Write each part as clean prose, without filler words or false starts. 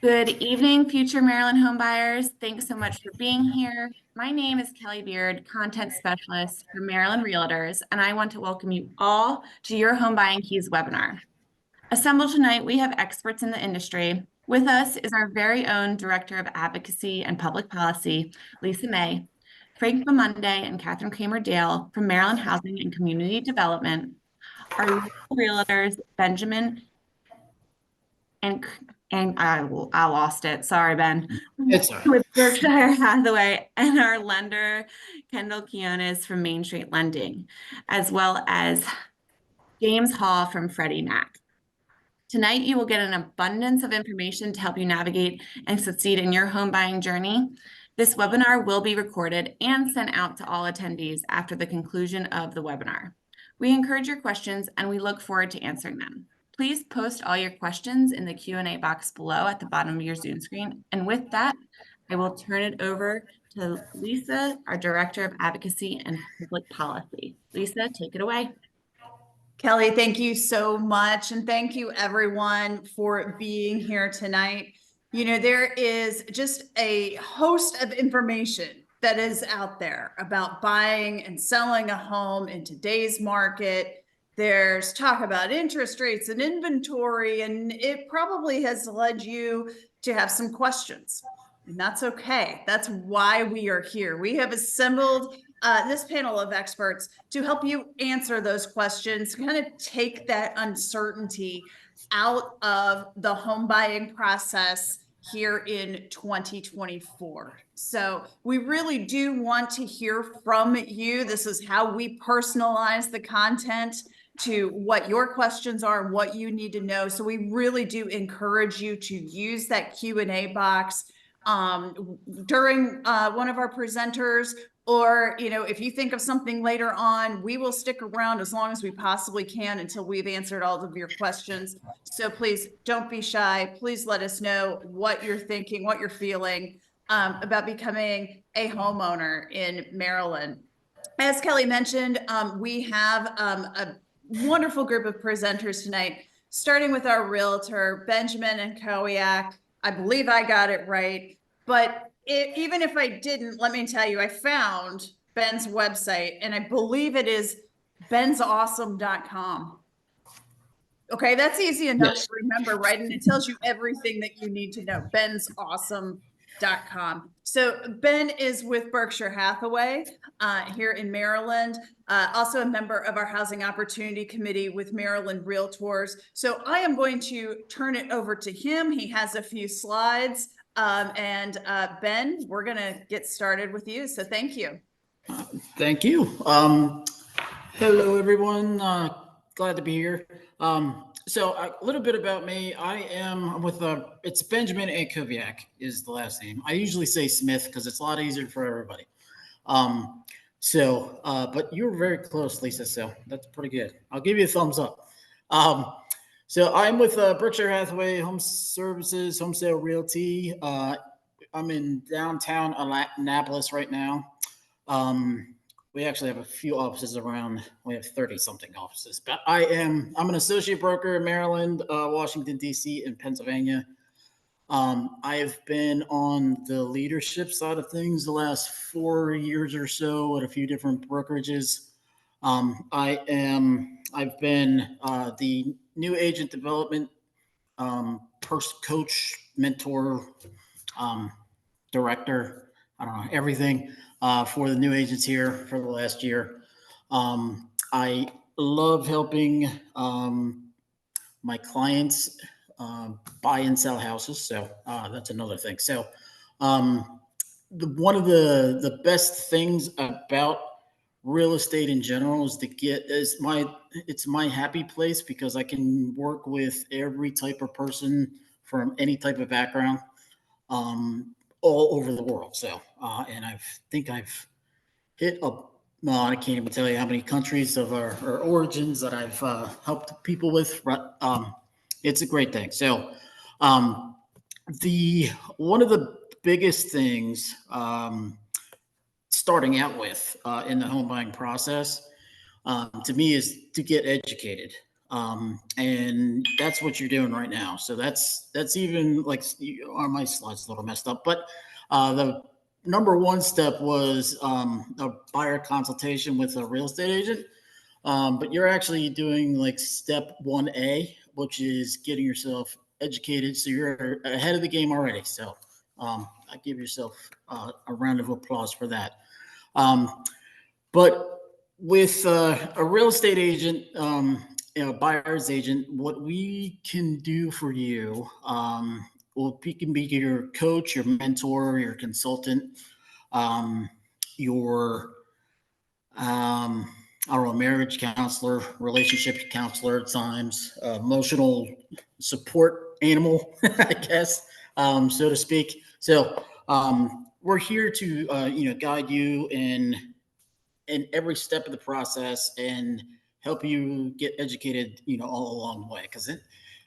Good evening, future Maryland homebuyers. Thanks so much for being here. My name is Kelly Beard, Content Specialist for Maryland Realtors, and I want to welcome you all to your Home Buying Keys webinar. Assembled tonight, we have experts in the industry. With us is our very own Director of Advocacy and Public Policy, Lisa May, Frank Bamunde and Catherine Kramer-Dale from Maryland Housing and Community Development, our local realtors, Benjamin and I lost it. Sorry, Ben. It's all right. With Berkshire Hathaway and our lender, Kendall Quiones from Main Street Lending, as well as James Hall from Freddie Mac. Tonight, you will get an abundance of information to help you navigate and succeed in your home buying journey. This webinar will be recorded and sent out to all attendees after the conclusion of the webinar. We encourage your questions and we look forward to answering them. Please post all your questions in the Q&A box below at the bottom of your Zoom screen. And with that, I will turn it over to Lisa, our Director of Advocacy and Public Policy. Lisa, take it away. Kelly, thank you so much. And thank you everyone for being here tonight. You know, there is just a host of information that is out there about buying and selling a home in today's market. There's talk about interest rates and inventory, and it probably has led you to have some questions. And that's okay. That's why we are here. We have assembled this panel of experts to help you answer those questions, kind of take that uncertainty out of the home buying process here in 2024. So we really do want to hear from you. This is how we personalize the content to what your questions are and what you need to know. So we really do encourage you to use that Q&A box during one of our presenters, or, you know, if you think of something later on, we will stick around as long as we possibly can until we've answered all of your questions. So please don't be shy. Please let us know what you're thinking, what you're feeling about becoming a homeowner in Maryland. As Kelly mentioned, we have a wonderful group of presenters tonight, starting with our realtor, Benjamin and Kowiak. I believe I got it right, but even if I didn't, let me tell you, I found Ben's website, and I believe it is bensawesome.com. Okay, that's easy enough to remember, right? And it tells you everything that you need to know, bensawesome.com. So Ben is with Berkshire Hathaway here in Maryland, also a member of our Housing Opportunity Committee with Maryland Realtors. So I am going to turn it over to him. He has a few slides. Ben, we're going to get started with you. So thank you. Thank you. Hello, everyone. Glad to be here. So a little bit about me. I am with it's Benjamin and Kowiak is the last name. I usually say Smith because it's a lot easier for everybody. But you were very close, Lisa. So that's pretty good. I'll give you a thumbs up. So I'm with Berkshire Hathaway Home Services, Home Sale Realty. I'm in downtown Annapolis right now. We actually have a few offices around. We have 30 something offices, but I'm an associate broker in Maryland, Washington, D.C., and Pennsylvania. I've been on the leadership side of things the last 4 years or so at a few different brokerages. I've been the new agent development coach, mentor, director, I don't know, everything for the new agents here for the last year. I love helping my clients buy and sell houses. So that's another thing. So one of the best things about real estate in general is it's my happy place because I can work with every type of person from any type of background all over the world. So and I think I've hit I can't even tell you how many countries of our origins that I've helped people with. It's a great thing. So one of the biggest things starting out with in the home buying process to me is to get educated. And that's what you're doing right now. So that's even like my slide's a little messed up, but the number one step was a buyer consultation with a real estate agent. But you're actually doing like step 1A, which is getting yourself educated. So you're ahead of the game already. So I give yourself a round of applause for that. But with a real estate agent, buyer's agent, what we can do for you, well, we can be your coach, your mentor, your consultant, your I don't know, marriage counselor, relationship counselor at times, emotional support animal, I guess, so to speak. So we're here to guide you in every step of the process and help you get educated, all along the way, because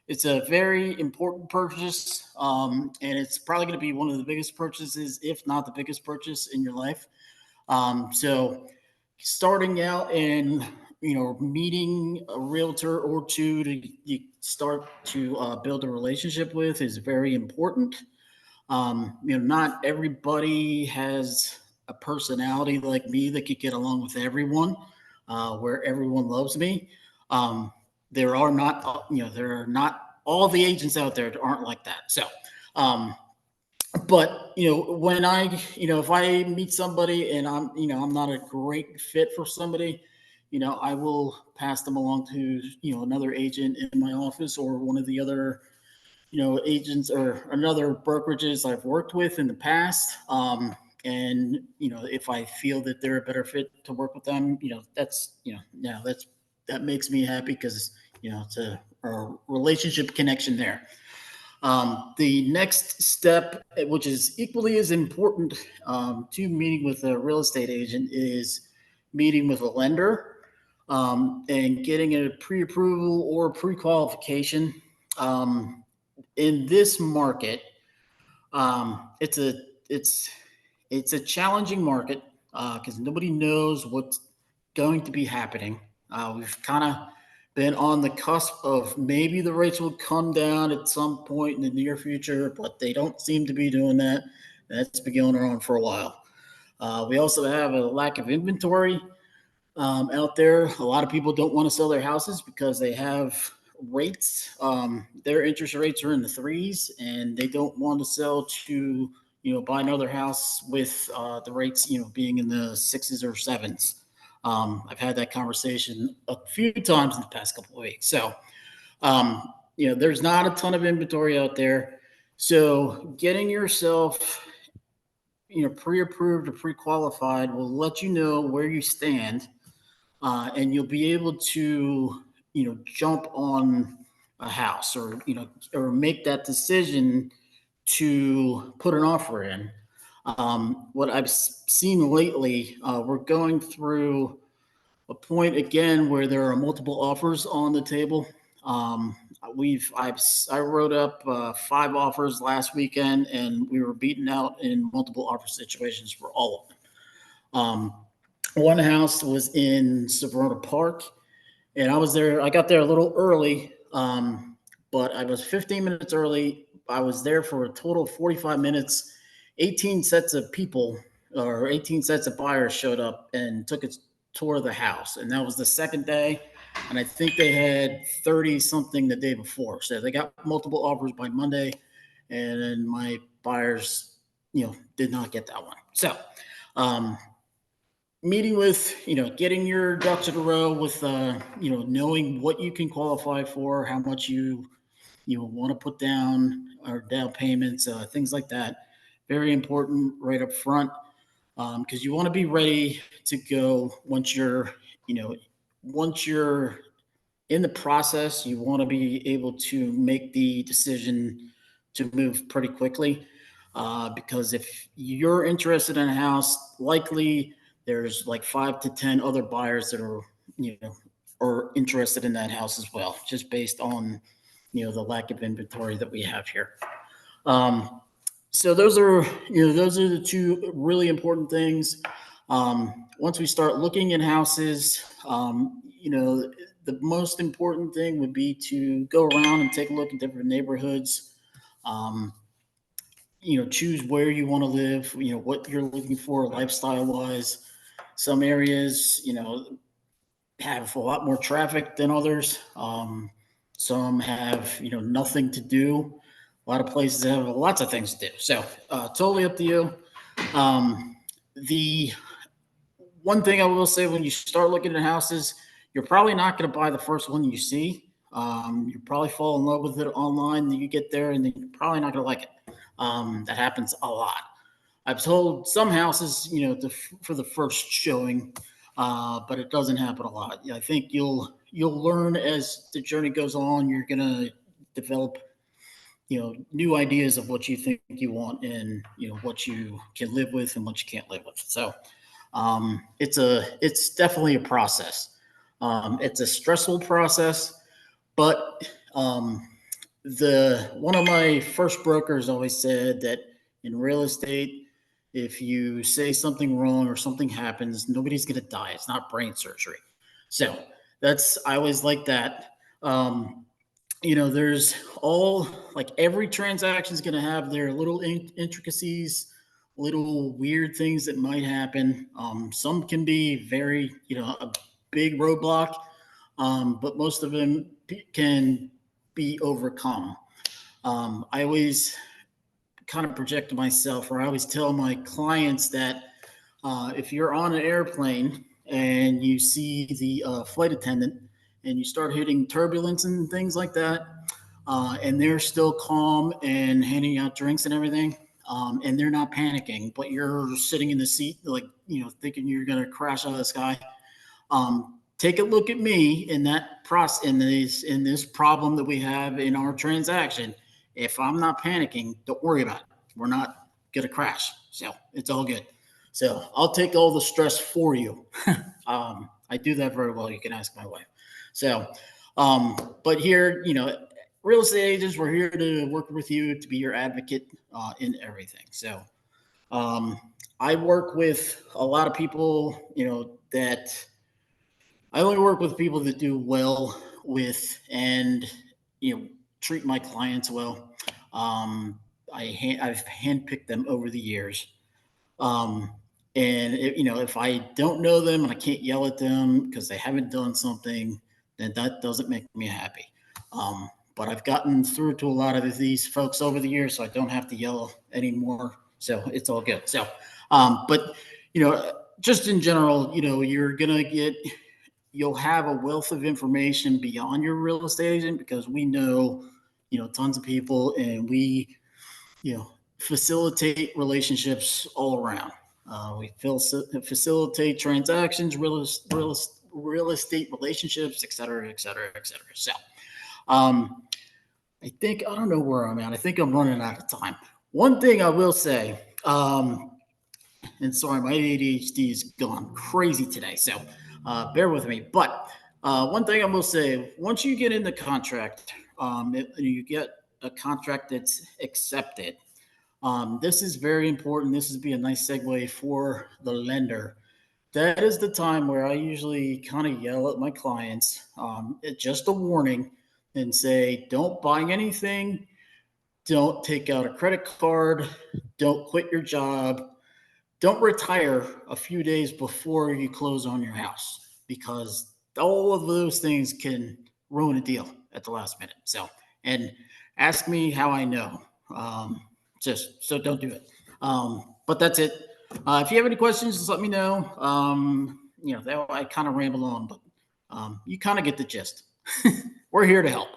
it's a very important purchase, and it's probably going to be one of the biggest purchases, if not the biggest purchase in your life. So starting out and meeting a realtor or two to you start to build a relationship with is very important. Not everybody has a personality like me that could get along with everyone, where everyone loves me. There are not, there are not all the agents out there that aren't like that. So, but when if I meet somebody and I'm not a great fit for somebody, I will pass them along to another agent in my office or one of the other agents or another brokerages I've worked with in the past. And if I feel that they're a better fit to work with them, that makes me happy because it's a relationship connection there. The next step, which is equally as important to meeting with a real estate agent, is meeting with a lender and getting a pre-approval or pre-qualification. In this market, it's a challenging market because nobody knows what's going to be happening. We've kind of been on the cusp of maybe the rates will come down at some point in the near future, but they don't seem to be doing that. That's been going on for a while. We also have a lack of inventory out there. A lot of people don't want to sell their houses because they have rates. Their interest rates are in the threes, and they don't want to sell to buy another house with the rates being in the sixes or sevens. I've had that conversation a few times in the past couple of weeks. So there's not a ton of inventory out there. So getting yourself pre-approved or pre-qualified will let you know where you stand, and you'll be able to jump on a house or make that decision to put an offer in. What I've seen lately, we're going through a point again where there are multiple offers on the table. I wrote up 5 offers last weekend, and we were beaten out in multiple offer situations for all of them. One house was in Severna Park, and I got there a little early, but I was 15 minutes early. I was there for a total of 45 minutes. 18 sets of people or 18 sets of buyers showed up and took a tour of the house. And that was the second day. And I think they had 30 something the day before. So they got multiple offers by Monday. And then my buyers, did not get that one. So, meeting with, getting your ducks in a row with, knowing what you can qualify for, how much you want to put down or down payments, things like that. Very important right up front, because you want to be ready to go once you're in the process. You want to be able to make the decision to move pretty quickly, because if you're interested in a house, likely there's like 5 to 10 other buyers that are interested in that house as well, just based on the lack of inventory that we have here. So those are the 2 really important things. Once we start looking at houses, the the most important thing would be to go around and take a look at different neighborhoods. Choose where you want to live, what you're looking for lifestyle wise. Some areas, have a lot more traffic than others. Some have, nothing to do. A lot of places have lots of things to do. So totally up to you. The one thing I will say, when you start looking at houses, you're probably not going to buy the first one you see. You probably fall in love with it online, then you get there, and then you're probably not going to like it. That happens a lot. I've sold some houses, for the first showing, but it doesn't happen a lot. I think you'll learn as the journey goes on. You're gonna develop, new ideas of what you think you want, and what you can live with and what you can't live with. So it's definitely a process. It's a stressful process, but one of my first brokers always said that in real estate, if you say something wrong or something happens, nobody's going to die. It's not brain surgery. So I always like that. There's every transaction is going to have their little intricacies, little weird things that might happen. Some can be very, a big roadblock, but most of them can be overcome. I always kind of project myself, or I always tell my clients that if you're on an airplane and you see the flight attendant and you start hitting turbulence and things like that, and they're still calm and handing out drinks and everything, and they're not panicking, but you're sitting in the seat, thinking you're going to crash out of the sky. Take a look at me in that process, in this problem that we have in our transaction. If I'm not panicking, don't worry about it. We're not going to crash. So it's all good. So I'll take all the stress for you. I do that very well. You can ask my wife. So, but here, real estate agents, we're here to work with you, to be your advocate in everything. So I work with a lot of people, that I only work with people that do well with, and, treat my clients well. I've handpicked them over the years. And if I don't know them and I can't yell at them because they haven't done something, then that doesn't make me happy. But I've gotten through to a lot of these folks over the years, so I don't have to yell anymore. So it's all good. So, but just in general, you'll have a wealth of information beyond your real estate agent, because we know, tons of people, and we, facilitate relationships all around. We facilitate transactions, real estate relationships, et cetera, et cetera, et cetera. So I don't know where I'm at. I think I'm running out of time. One thing I will say, and sorry, my ADHD has gone crazy today, so bear with me. But one thing I will say, once you get in the contract, you get a contract that's accepted, this is very important. This would be a nice segue for the lender. That is the time where I usually kind of yell at my clients. It's just a warning, and say, don't buy anything. Don't take out a credit card. Don't quit your job. Don't retire a few days before you close on your house, because all of those things can ruin a deal at the last minute. So, and ask me how I know. Just so don't do it. But that's it. If you have any questions, just let me know. I kind of ramble on, but you kind of get the gist. We're here to help.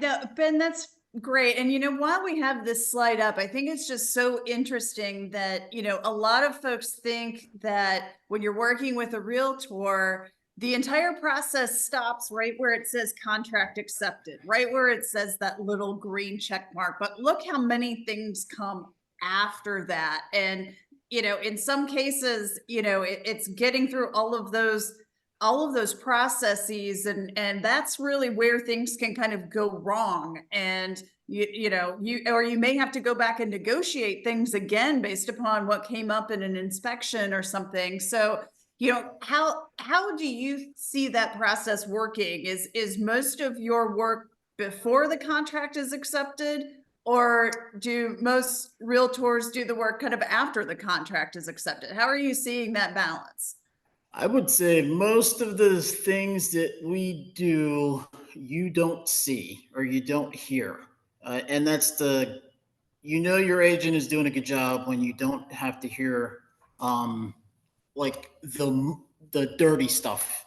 No, Ben, that's great. And while we have this slide up, I think it's just so interesting that, a lot of folks think that when you're working with a realtor, the entire process stops right where it says contract accepted, right where it says that little green check mark. But look how many things come after that. And, in some cases, it's getting through all of those processes, and that's really where things can kind of go wrong. And you may have to go back and negotiate things again based upon what came up in an inspection or something. So how do you see that process working? Is most of your work before the contract is accepted, or do most realtors do the work kind of after the contract is accepted? How are you seeing that balance? I would say most of the things that we do, you don't see or you don't hear. And that's your agent is doing a good job when you don't have to hear like the dirty stuff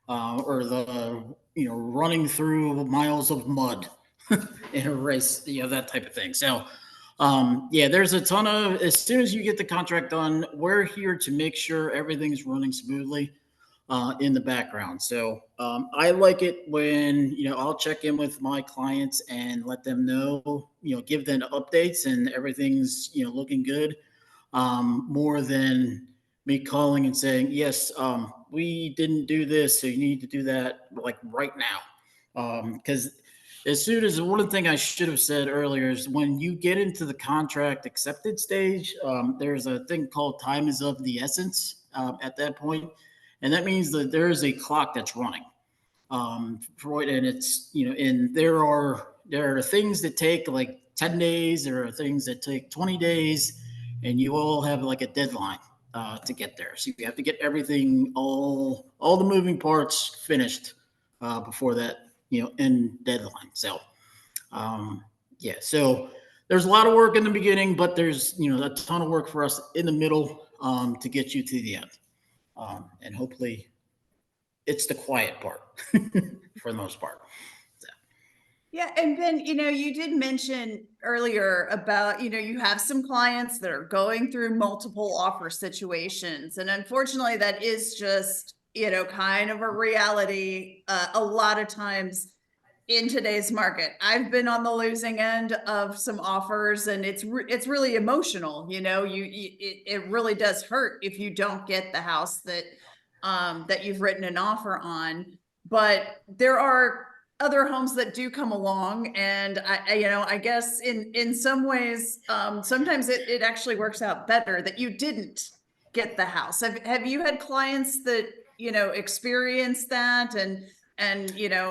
or the running through miles of mud in a race, that type of thing. So yeah, there's a ton of, as soon as you get the contract done, we're here to make sure everything's running smoothly in the background. So I like it when, I'll check in with my clients and let them know, give them updates and everything's, looking good, more than me calling and saying, yes, we didn't do this, so you need to do that like right now. Because as soon as, one thing I should have said earlier is when you get into the contract accepted stage, there's a thing called time is of the essence at that point. And that means that there is a clock that's running. And it's, and there are things that take like 10 days, there are things that take 20 days, and you all have like a deadline to get there. So you have to get everything, all the moving parts finished before that, end deadline. So, yeah, so there's a lot of work in the beginning, but there's, a ton of work for us in the middle to get you to the end. And hopefully it's the quiet part for the most part. So. Yeah. And then, you did mention earlier about, you have some clients that are going through multiple offer situations. And unfortunately, that is just, kind of a reality a lot of times in today's market. I've been on the losing end of some offers, and it's really emotional. It really does hurt if you don't get the house that you've written an offer on. But there are other homes that do come along, and I guess in some ways, sometimes it actually works out better that you didn't get the house. Have you had clients that experience that, and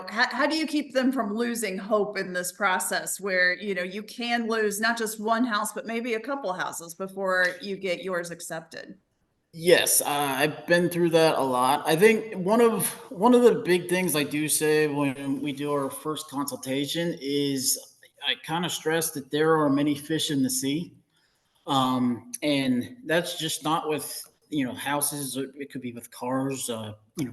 how do you keep them from losing hope in this process where you can lose not just one house but maybe a couple houses before you get yours accepted? Yes, I've been through that a lot. I think one of the big things I do say when we do our first consultation is I kind of stress that there are many fish in the sea, and that's just not with houses. It could be with cars,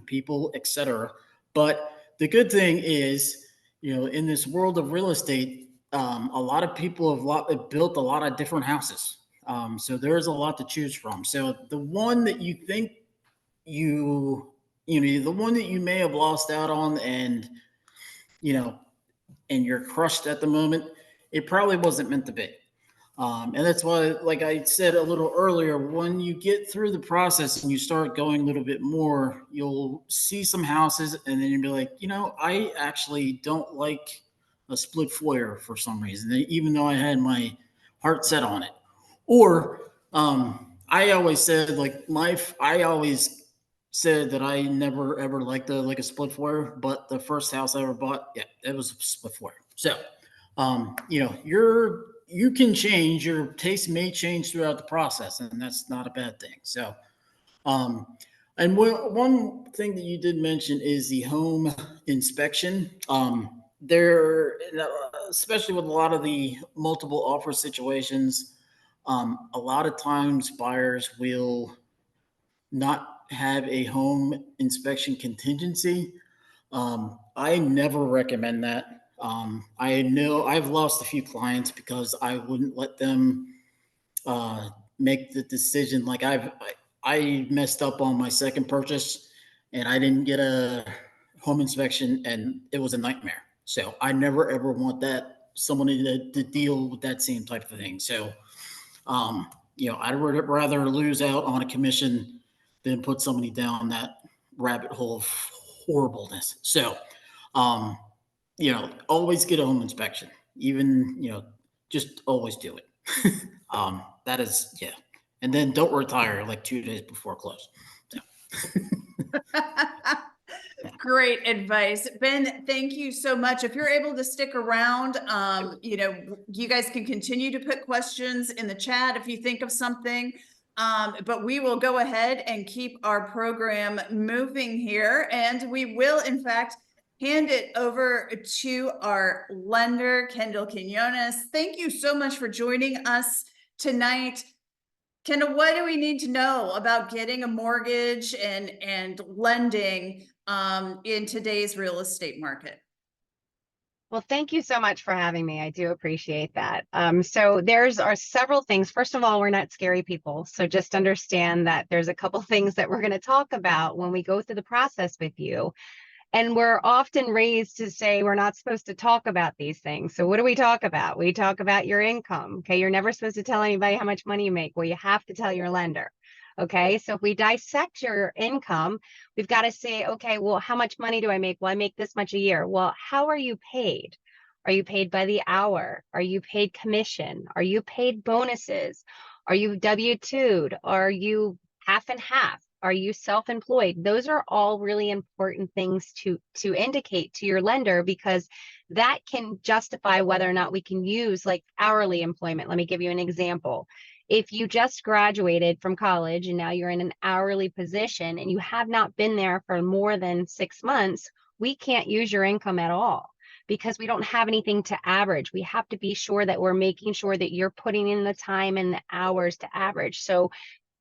people, etc. But the good thing is, in this world of real estate, a lot of people have built a lot of different houses. So there's a lot to choose from. So the one that you think the one that you may have lost out on, and and you're crushed at the moment, it probably wasn't meant to be. And that's why, like I said a little earlier, when you get through the process and you start going a little bit more, you'll see some houses and then you'll be like, I actually don't like a split foyer for some reason, even though I had my heart set on it. Or I always said that I never ever liked a split foyer, but the first house I ever bought, yeah, it was a split foyer. So, you can change, your taste may change throughout the process, and that's not a bad thing. So, and one thing that you did mention is the home inspection. There, especially with a lot of the multiple offer situations, a lot of times buyers will not have a home inspection contingency. I never recommend that. I know I've lost a few clients because I wouldn't let them make the decision. Like I messed up on my second purchase and I didn't get a home inspection and it was a nightmare. So I never ever want somebody to deal with that same type of thing. So, I'd rather lose out on a commission than put somebody down that rabbit hole of horribleness. So, always get a home inspection. Even, just always do it. That is, yeah. And then don't retire like 2 days before close. So, Great advice. Ben, thank you so much. If you're able to stick around, you guys can continue to put questions in the chat if you think of something. But we will go ahead and keep our program moving here. And we will, in fact, hand it over to our lender, Kendall Quinones. Thank you so much for joining us tonight. Kendall, what do we need to know about getting a mortgage and lending in today's real estate market? Well, thank you so much for having me. I do appreciate that. So there's are several things. First of all, we're not scary people. So just understand that there's a couple things that we're going to talk about when we go through the process with you. And we're often raised to say we're not supposed to talk about these things. So what do we talk about? We talk about your income. Okay, you're never supposed to tell anybody how much money you make. Well, you have to tell your lender. Okay, so if we dissect your income, we've got to say, okay, well, how much money do I make? Well, I make this much a year. Well, how are you paid? Are you paid by the hour? Are you paid commission? Are you paid bonuses? Are you W-2'd? Are you half and half? Are you self-employed? Those are all really important things to indicate to your lender, because that can justify whether or not we can use like hourly employment. Let me give you an example. If you just graduated from college and now you're in an hourly position and you have not been there for more than 6 months, we can't use your income at all because we don't have anything to average. We have to be sure that we're making sure that you're putting in the time and the hours to average. So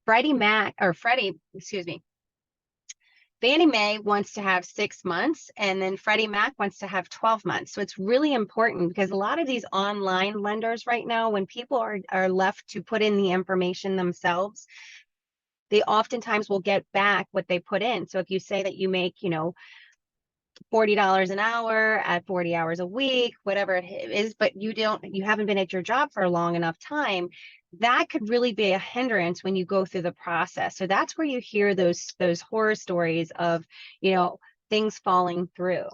Fannie Mae wants to have 6 months, and then Freddie Mac wants to have 12 months. So it's really important because a lot of these online lenders right now, when people are left to put in the information themselves, they oftentimes will get back what they put in. So if you say that you make, $40 an hour at 40 hours a week, whatever it is, but you haven't been at your job for a long enough time, that could really be a hindrance when you go through the process. So that's where you hear those horror stories of, things falling through.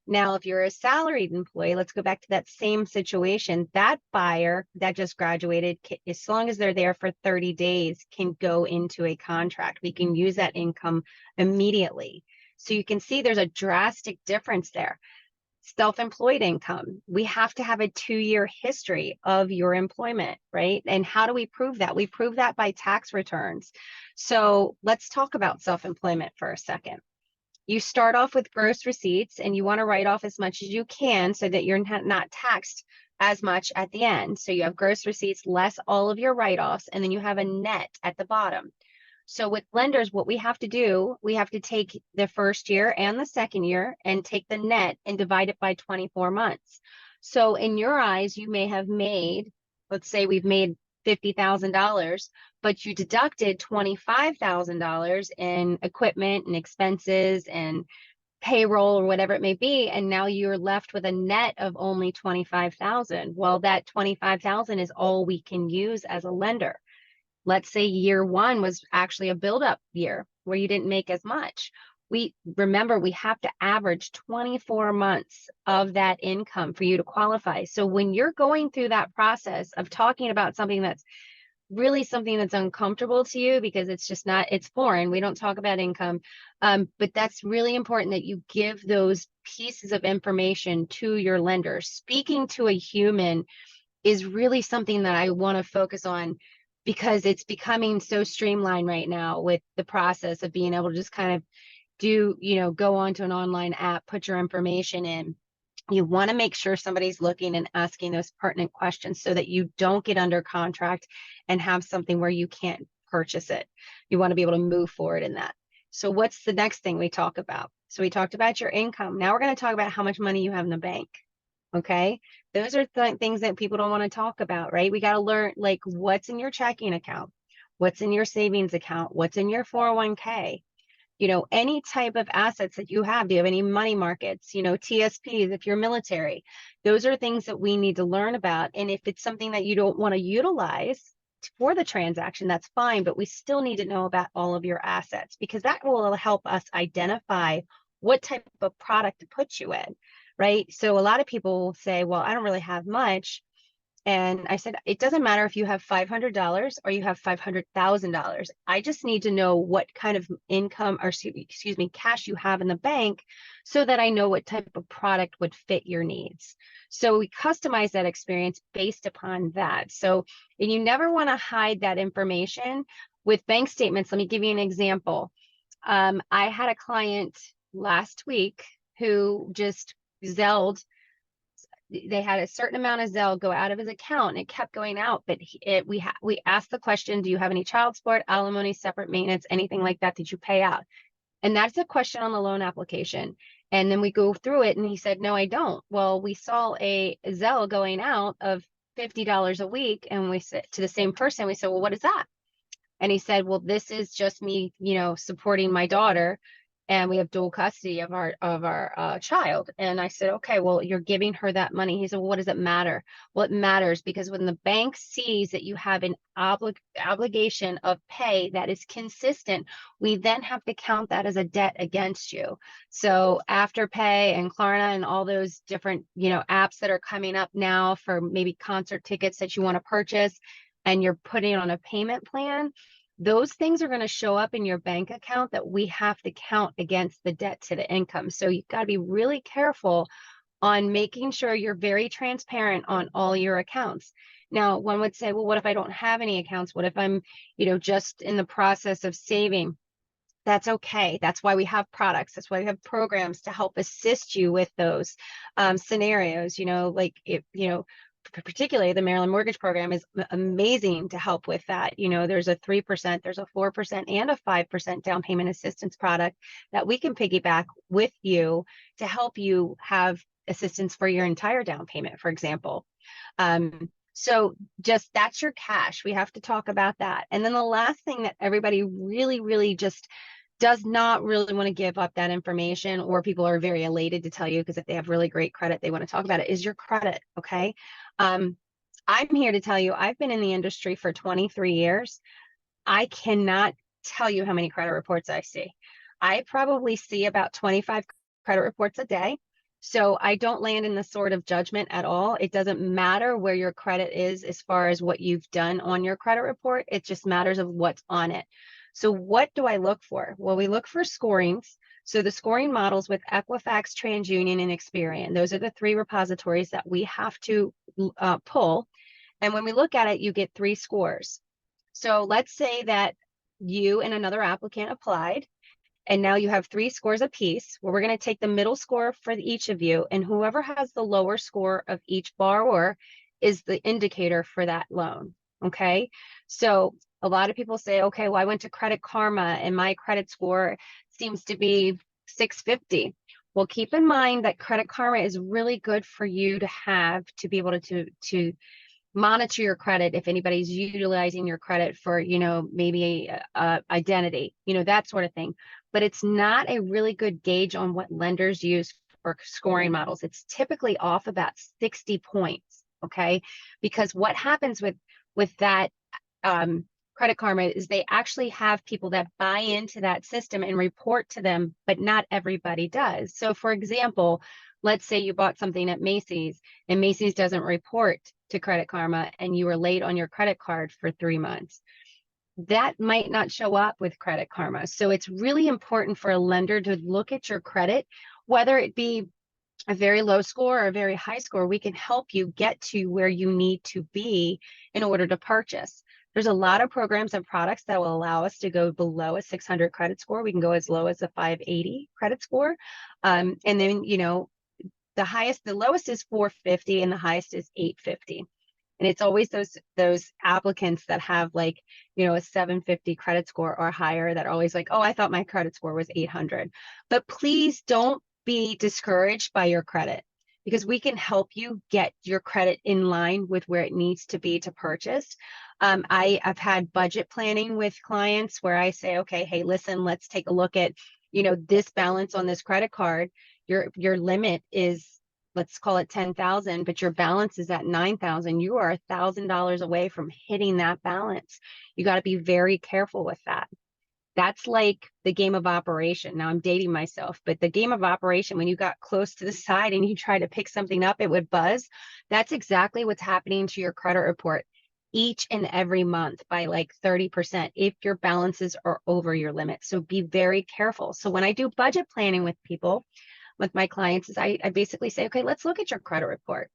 Now, if you're a salaried employee, let's go back to that same situation. That buyer that just graduated, as long as they're there for 30 days, can go into a contract. We can use that income immediately. So you can see there's a drastic difference there. Self-employed income, we have to have a 2-year history of your employment, right? And how do we prove that? We prove that by tax returns. So let's talk about self-employment for a second. You start off with gross receipts and you want to write off as much as you can so that you're not taxed as much at the end. So you have gross receipts less all of your write-offs, and then you have a net at the bottom. So with lenders, what we have to do, we have to take the first year and the second year and take the net and divide it by 24 months. So in your eyes, you may have made, let's say we've made $50,000, but you deducted $25,000 in equipment and expenses and payroll or whatever it may be, and now you're left with a net of only $25,000. Well, that $25,000 is all we can use as a lender. Let's say year one was actually a build-up year where you didn't make as much. We have to average 24 months of that income for you to qualify. So when you're going through that process of talking about something that's really something that's uncomfortable to you, because it's foreign, we don't talk about income, but that's really important that you give those pieces of information to your lender. Speaking to a human is really something that I want to focus on, because it's becoming so streamlined right now with the process of being able to just kind of go onto an online app, put your information in. You want to make sure somebody's looking and asking those pertinent questions so that you don't get under contract and have something where you can't purchase it. You want to be able to move forward in that. So what's the next thing we talk about? So we talked about your income. Now we're going to talk about how much money you have in the bank. Okay, those are things that people don't want to talk about, right? We got to learn, like, what's in your checking account, what's in your savings account, what's in your 401k, any type of assets that you have. Do you have any money markets, TSPs, if you're military? Those are things that we need to learn about. And if it's something that you don't want to utilize for the transaction, that's fine, but we still need to know about all of your assets, because that will help us identify what type of product to put you in. Right. So a lot of people will say, well, I don't really have much. And I said, it doesn't matter if you have $500 or you have $500,000. I just need to know what kind of income or excuse me, cash you have in the bank so that I know what type of product would fit your needs. So we customize that experience based upon that. So, and you never want to hide that information with bank statements. Let me give you an example. I had a client last week who just Zelled. They had a certain amount of Zelle go out of his account, and it kept going out. But we asked the question, do you have any child support, alimony, separate maintenance, anything like that? Did you pay out? And that's a question on the loan application. And then we go through it, and he said, no, I don't. Well, we saw a Zelle going out of $50 a week, and we said to the same person, we said, well, what is that? And he said, well, this is just me, supporting my daughter, and we have dual custody of our child. And I said, okay, well, you're giving her that money. He said, well, what does it matter? Well, it matters because when the bank sees that you have an obligation of pay that is consistent, we then have to count that as a debt against you. So Afterpay and Klarna and all those different, apps that are coming up now for maybe concert tickets that you want to purchase, and you're putting on a payment plan, those things are going to show up in your bank account that we have to count against the debt to the income. So you've got to be really careful on making sure you're very transparent on all your accounts. Now, one would say, well, what if I don't have any accounts? What if I'm, just in the process of saving? That's okay. That's why we have products. That's why we have programs to help assist you with those scenarios, like if, particularly the Maryland Mortgage Program is amazing to help with that. There's a 3%, there's a 4%, and a 5% down payment assistance product that we can piggyback with you to help you have assistance for your entire down payment, for example. So just that's your cash. We have to talk about that. And then the last thing that everybody really, really just does not really want to give up that information, or people are very elated to tell you because if they have really great credit, they want to talk about it, is your credit. Okay. I'm here to tell you, I've been in the industry for 23 years. I cannot tell you how many credit reports I see. I probably see about 25 credit reports a day. So I don't land in the sort of judgment at all. It doesn't matter where your credit is as far as what you've done on your credit report. It just matters of what's on it. So what do I look for? Well, we look for scorings. So the scoring models with Equifax, TransUnion, and Experian, those are the 3 repositories that we have to pull. And when we look at it, you get 3 scores. So let's say that you and another applicant applied, and now you have 3 scores apiece. Well, we're going to take the middle score for each of you, and whoever has the lower score of each borrower is the indicator for that loan. Okay. So a lot of people say, okay, well, I went to Credit Karma and my credit score seems to be 650. Well, keep in mind that Credit Karma is really good for you to have to be able to monitor your credit if anybody's utilizing your credit for, maybe a identity, that sort of thing. But it's not a really good gauge on what lenders use for scoring models. It's typically off about 60 points, okay? Because what happens with that Credit Karma is they actually have people that buy into that system and report to them, but not everybody does. So for example, let's say you bought something at Macy's and Macy's doesn't report to Credit Karma and you were late on your credit card for 3 months. That might not show up with Credit Karma. So it's really important for a lender to look at your credit, whether it be a very low score or a very high score. We can help you get to where you need to be in order to purchase. There's a lot of programs and products that will allow us to go below a 600 credit score. We can go as low as a 580 credit score. And then, the lowest is 450 and the highest is 850. And it's always those applicants that have a 750 credit score or higher that are always like, oh, I thought my credit score was 800. But please don't be discouraged by your credit, because we can help you get your credit in line with where it needs to be to purchase. I've had budget planning with clients where I say, okay, hey, listen, let's take a look at, this balance on this credit card. Your limit is, let's call it 10,000, but your balance is at 9,000. You are $1,000 away from hitting that balance. You got to be very careful with that. That's like the game of operation. Now I'm dating myself, but the game of operation, when you got close to the side and you try to pick something up, it would buzz. That's exactly what's happening to your credit report each and every month by like 30% if your balances are over your limit. So be very careful. So when I do budget planning with people, with my clients, is I basically say, okay, let's look at your credit report.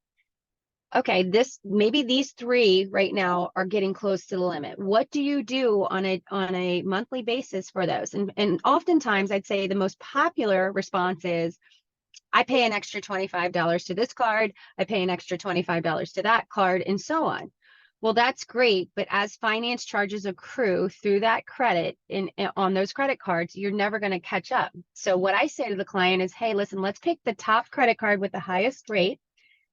Okay, maybe these three right now are getting close to the limit. What do you do on a monthly basis for those? And oftentimes I'd say the most popular response is, I pay an extra $25 to this card, I pay an extra $25 to that card, and so on. Well, that's great, but as finance charges accrue through that credit on those credit cards, you're never going to catch up. So what I say to the client is, hey, listen, let's pick the top credit card with the highest rate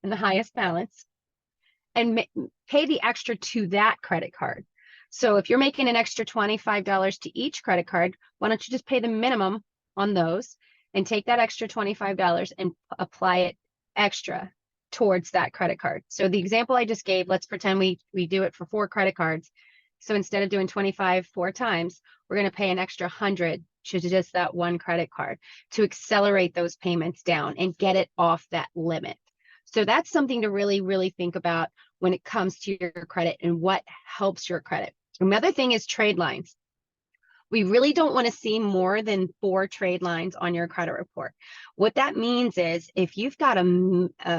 and the highest balance and pay the extra to that credit card. So if you're making an extra $25 to each credit card, why don't you just pay the minimum on those and take that extra $25 and apply it extra towards that credit card. So the example I just gave, let's pretend we do it for 4 credit cards. So instead of doing 25 4 times, we're going to pay an extra 100 to just that one credit card to accelerate those payments down and get it off that limit. So that's something to really, really think about when it comes to your credit and what helps your credit. Another thing is trade lines. We really don't want to see more than 4 trade lines on your credit report. What that means is if you've got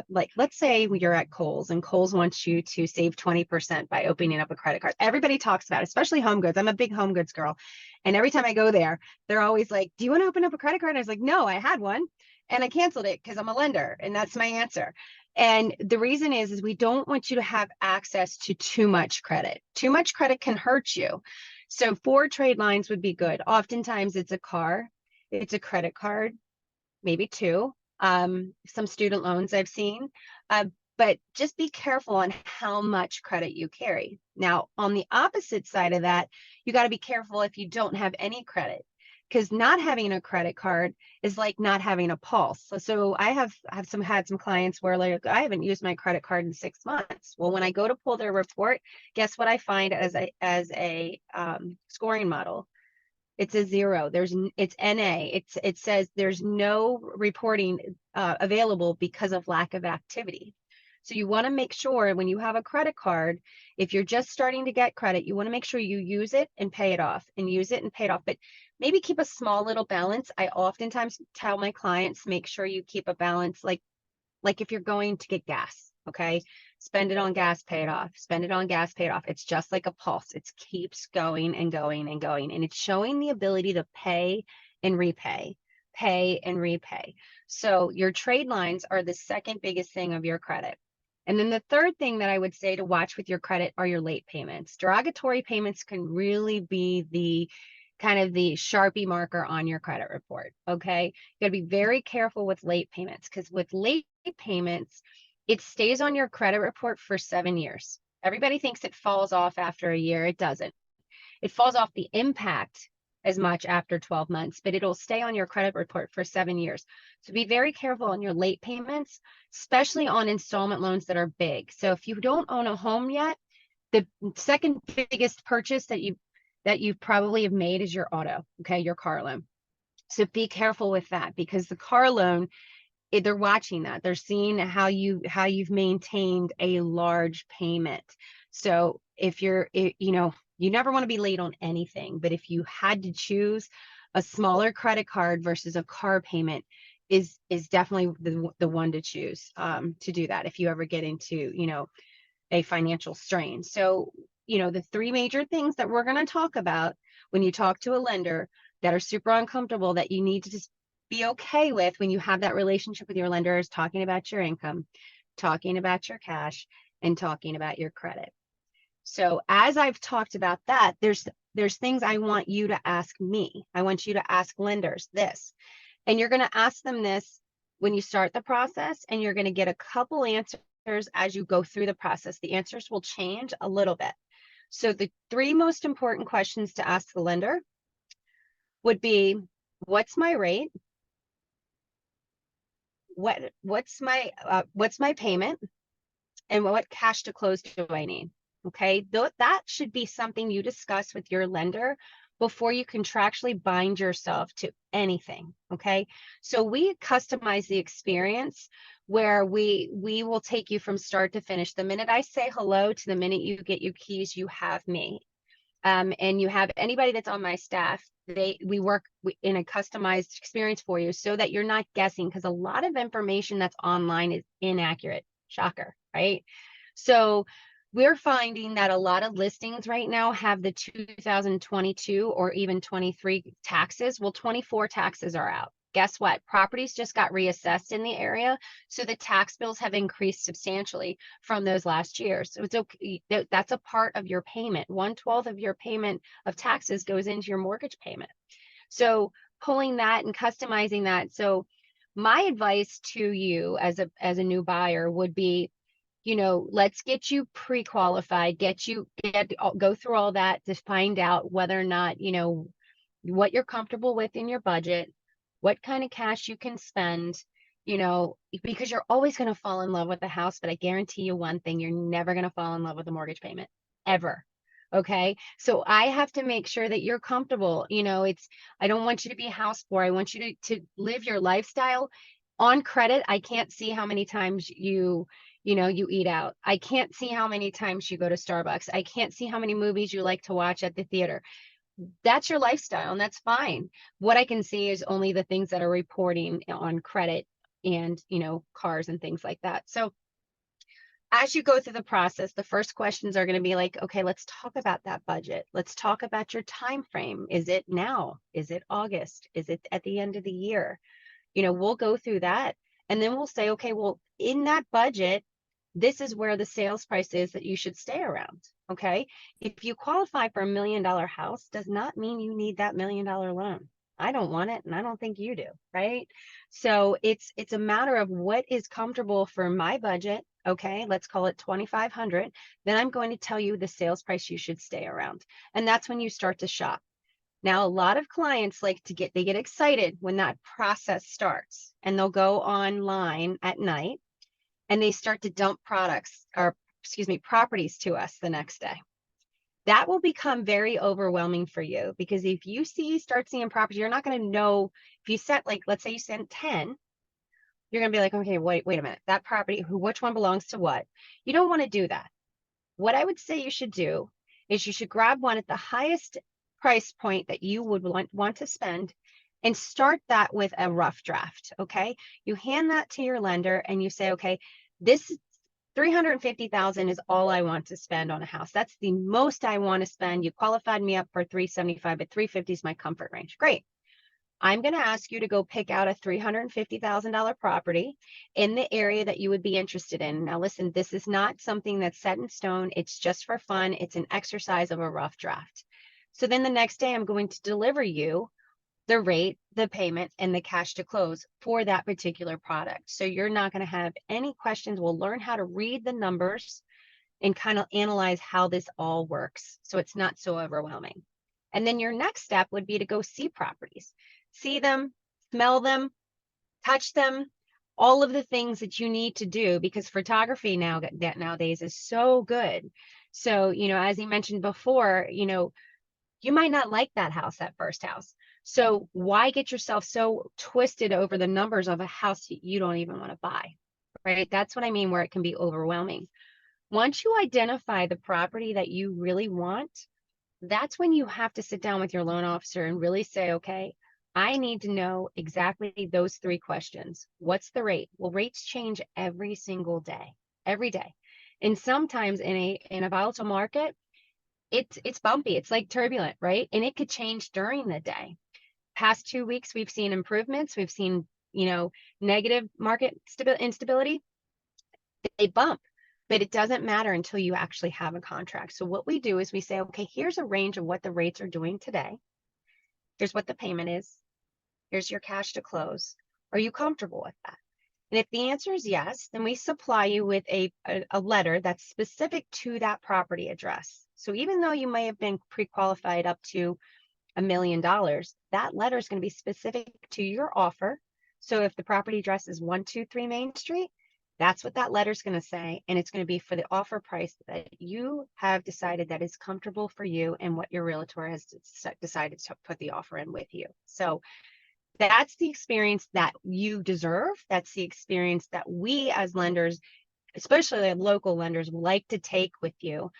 like, let's say you're at Kohl's and Kohl's wants you to save 20% by opening up a credit card. Everybody talks about it, especially home goods. I'm a big home goods girl. And every time I go there, they're always like, do you want to open up a credit card? And I was like, no, I had one and I canceled it because I'm a lender. And that's my answer. And the reason is we don't want you to have access to too much credit. Too much credit can hurt you. So 4 trade lines would be good. Oftentimes it's a car, it's a credit card, maybe 2, some student loans I've seen, but just be careful on how much credit you carry. Now, on the opposite side of that, you got to be careful if you don't have any credit, because not having a credit card is like not having a pulse. So I have had some clients where like, I haven't used my credit card in 6 months. Well, when I go to pull their report, guess what I find as a scoring model? It's a 0. It's NA. It says there's no reporting available because of lack of activity. So you want to make sure when you have a credit card, if you're just starting to get credit, you want to make sure you use it and pay it off and use it and pay it off. But maybe keep a small little balance. I oftentimes tell my clients, make sure you keep a balance, like if you're going to get gas, okay? Spend it on gas, pay it off. Spend it on gas, pay it off. It's just like a pulse. It keeps going and going and going. And it's showing the ability to pay and repay, pay and repay. So your trade lines are the second biggest thing of your credit. And then the third thing that I would say to watch with your credit are your late payments. Derogatory payments can really be the kind of the Sharpie marker on your credit report, okay? You gotta be very careful with late payments, because with late payments, it stays on your credit report for 7 years. Everybody thinks it falls off after a year. It doesn't. It falls off the impact as much after 12 months, but it'll stay on your credit report for 7 years. So be very careful on your late payments, especially on installment loans that are big. So if you don't own a home yet, the second biggest purchase that you probably have made is your auto, okay, your car loan. So be careful with that, because the car loan, they're watching that. They're seeing how you've maintained a large payment. So if you never want to be late on anything, but if you had to choose, a smaller credit card versus a car payment is definitely the one to choose to do that if you ever get into, a financial strain. So, the 3 major things that we're going to talk about when you talk to a lender that are super uncomfortable, that you need to just be okay with when you have that relationship with your lender, is talking about your income, talking about your cash, and talking about your credit. So as I've talked about that, there's things I want you to ask me. I want you to ask lenders this, and you're going to ask them this when you start the process, and you're going to get a couple answers as you go through the process. The answers will change a little bit. So the 3 most important questions to ask the lender would be, what's my rate? What's my payment? And what cash to close do I need? Okay, that should be something you discuss with your lender before you contractually bind yourself to anything. Okay. So we customize the experience where we will take you from start to finish. The minute I say hello to the minute you get your keys, you have me. And you have anybody that's on my staff, we work in a customized experience for you so that you're not guessing, because a lot of information that's online is inaccurate. Shocker, right? So we're finding that a lot of listings right now have the 2022 or even 23 taxes. Well, 24 taxes are out. Guess what? Properties just got reassessed in the area, so the tax bills have increased substantially from those last years. So it's okay. That's a part of your payment. 1/12 of your payment of taxes goes into your mortgage payment. So pulling that and customizing that. So my advice to you as a new buyer would be, let's get you pre-qualified, go through all that to find out whether or not, what you're comfortable with in your budget, what kind of cash you can spend, because you're always going to fall in love with the house, but I guarantee you one thing, you're never going to fall in love with the mortgage payment, ever. Okay. So I have to make sure that you're comfortable. I don't want you to be house poor. I want you to live your lifestyle on credit. I can't see how many times you eat out. I can't see how many times you go to Starbucks. I can't see how many movies you like to watch at the theater. That's your lifestyle, and that's fine. What I can see is only the things that are reporting on credit and, cars and things like that. So as you go through the process, the first questions are going to be like, okay, let's talk about that budget. Let's talk about your time frame. Is it now? Is it August? Is it at the end of the year? We'll go through that, and then we'll say, okay, well, in that budget, this is where the sales price is that you should stay around. Okay. If you qualify for $1 million house, does not mean you need that $1 million loan. I don't want it, and I don't think you do. Right. So it's a matter of what is comfortable for my budget. Okay. Let's call it $2,500. Then I'm going to tell you the sales price you should stay around. And that's when you start to shop. Now, a lot of clients they get excited when that process starts, and they'll go online at night and they start to dump properties to us the next day. That will become very overwhelming for you, because if you start seeing properties, you're not going to know. If you set, let's say you sent 10, you're going to be like, okay, wait a minute, that property, which one belongs to what? You don't want to do that. What I would say you should do is you should grab one at the highest price point that you would want to spend, and start that with a rough draft. Okay. You hand that to your lender and you say, okay, this $350,000 is all I want to spend on a house. That's the most I want to spend. You qualified me up for $375, but $350 is my comfort range. Great. I'm going to ask you to go pick out a $350,000 property in the area that you would be interested in. Now, listen, this is not something that's set in stone. It's just for fun. It's an exercise of a rough draft. So then the next day, I'm going to deliver you the rate, the payment, and the cash to close for that particular product. So you're not going to have any questions. We'll learn how to read the numbers and kind of analyze how this all works, so it's not so overwhelming. And then your next step would be to go see properties. See them, smell them, touch them, all of the things that you need to do, because photography nowadays is so good. So, as he mentioned before, you might not like that first house. So why get yourself so twisted over the numbers of a house you don't even want to buy, right? That's what I mean, where it can be overwhelming. Once you identify the property that you really want, that's when you have to sit down with your loan officer and really say, okay, I need to know exactly those 3 questions. What's the rate? Well, rates change every single day, every day. And sometimes in a volatile market, it's bumpy. It's like turbulent, right? And it could change during the day. Past 2 weeks, we've seen improvements. We've seen, negative market instability. They bump, but it doesn't matter until you actually have a contract. So what we do is we say, okay, here's a range of what the rates are doing today. Here's what the payment is. Here's your cash to close. Are you comfortable with that? And if the answer is yes, then we supply you with a letter that's specific to that property address. So even though you may have been pre-qualified up to $1 million, that letter is going to be specific to your offer. So if the property address is 123 Main Street, That's what that letter's going to say. And it's going to be for the offer price that you have decided that is comfortable for you and what your realtor has decided to put the offer in with you. So that's the experience that you deserve. That's the experience that we as lenders, especially local lenders, like to take with you.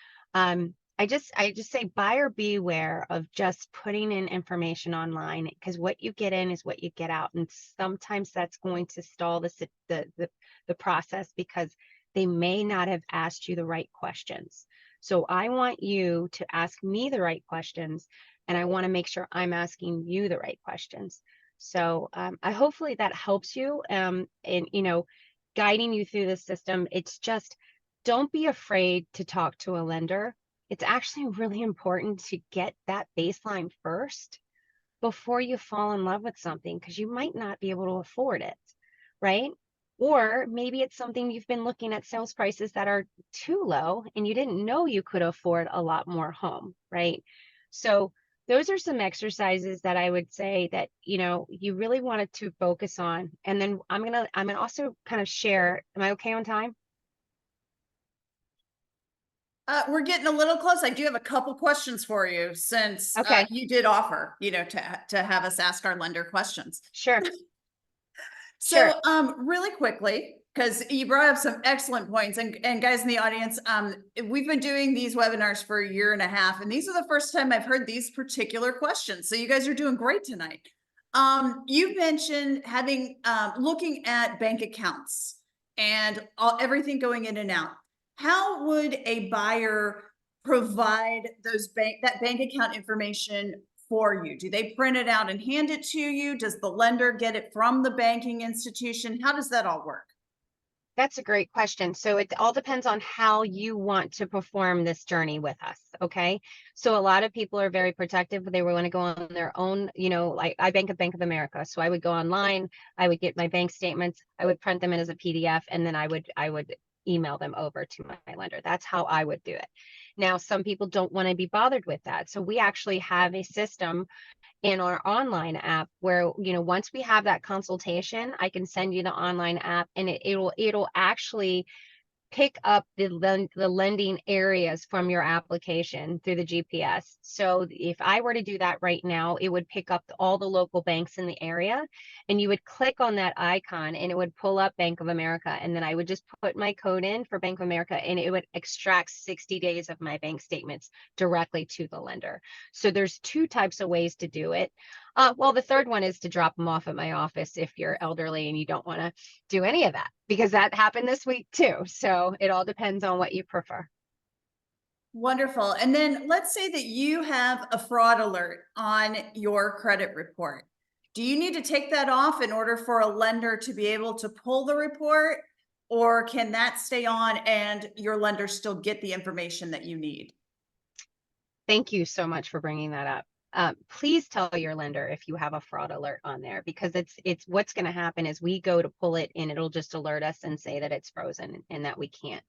I just say buyer beware of just putting in information online, because what you get in is what you get out, and sometimes that's going to stall the process because they may not have asked you the right questions. So I want you to ask me the right questions, and I want to make sure I'm asking you the right questions. So I hopefully that helps you, and guiding you through the system. It's just, don't be afraid to talk to a lender. It's actually really important to get that baseline first before you fall in love with something, because you might not be able to afford it, right? Or maybe it's something you've been looking at sales prices that are too low and you didn't know you could afford a lot more home, right? So those are some exercises that I would say that, you really wanted to focus on. And then I'm gonna also kind of share, am I okay on time? We're getting a little close. I do have a couple questions for you, since Okay. you did offer, to have us ask our lender questions. Sure. So, Sure. really quickly, because you brought up some excellent points, and guys in the audience, we've been doing these webinars for a year and a half, and these are the first time I've heard these particular questions. So you guys are doing great tonight. You mentioned having, looking at bank accounts and everything going in and out. How would a buyer provide that bank account information for you? Do they print it out and hand it to you? Does the lender get it from the banking institution? How does that all work? That's a great question. So it all depends on how you want to perform this journey with us. Okay. So a lot of people are very protective. They want to go on their own, like I bank at Bank of America. So I would go online, I would get my bank statements, I would print them in as a PDF, and then I would email them over to my lender. That's how I would do it. Now, some people don't want to be bothered with that. So we actually have a system in our online app where, once we have that consultation, I can send you the online app, and it'll actually pick up the lending areas from your application through the GPS. So if I were to do that right now, it would pick up all the local banks in the area, and you would click on that icon and it would pull up Bank of America. And then I would just put my code in for Bank of America, and it would extract 60 days of my bank statements directly to the lender. So there's two types of ways to do it. Well, the third one is to drop them off at my office if you're elderly and you don't want to do any of that, because that happened this week too. So it all depends on what you prefer. Wonderful. And then let's say that you have a fraud alert on your credit report. Do you need to take that off in order for a lender to be able to pull the report, or can that stay on and your lender still get the information that you need? Thank you so much for bringing that up. Please tell your lender if you have a fraud alert on there, because it's what's going to happen is we go to pull it and it'll just alert us and say that it's frozen and that we can't.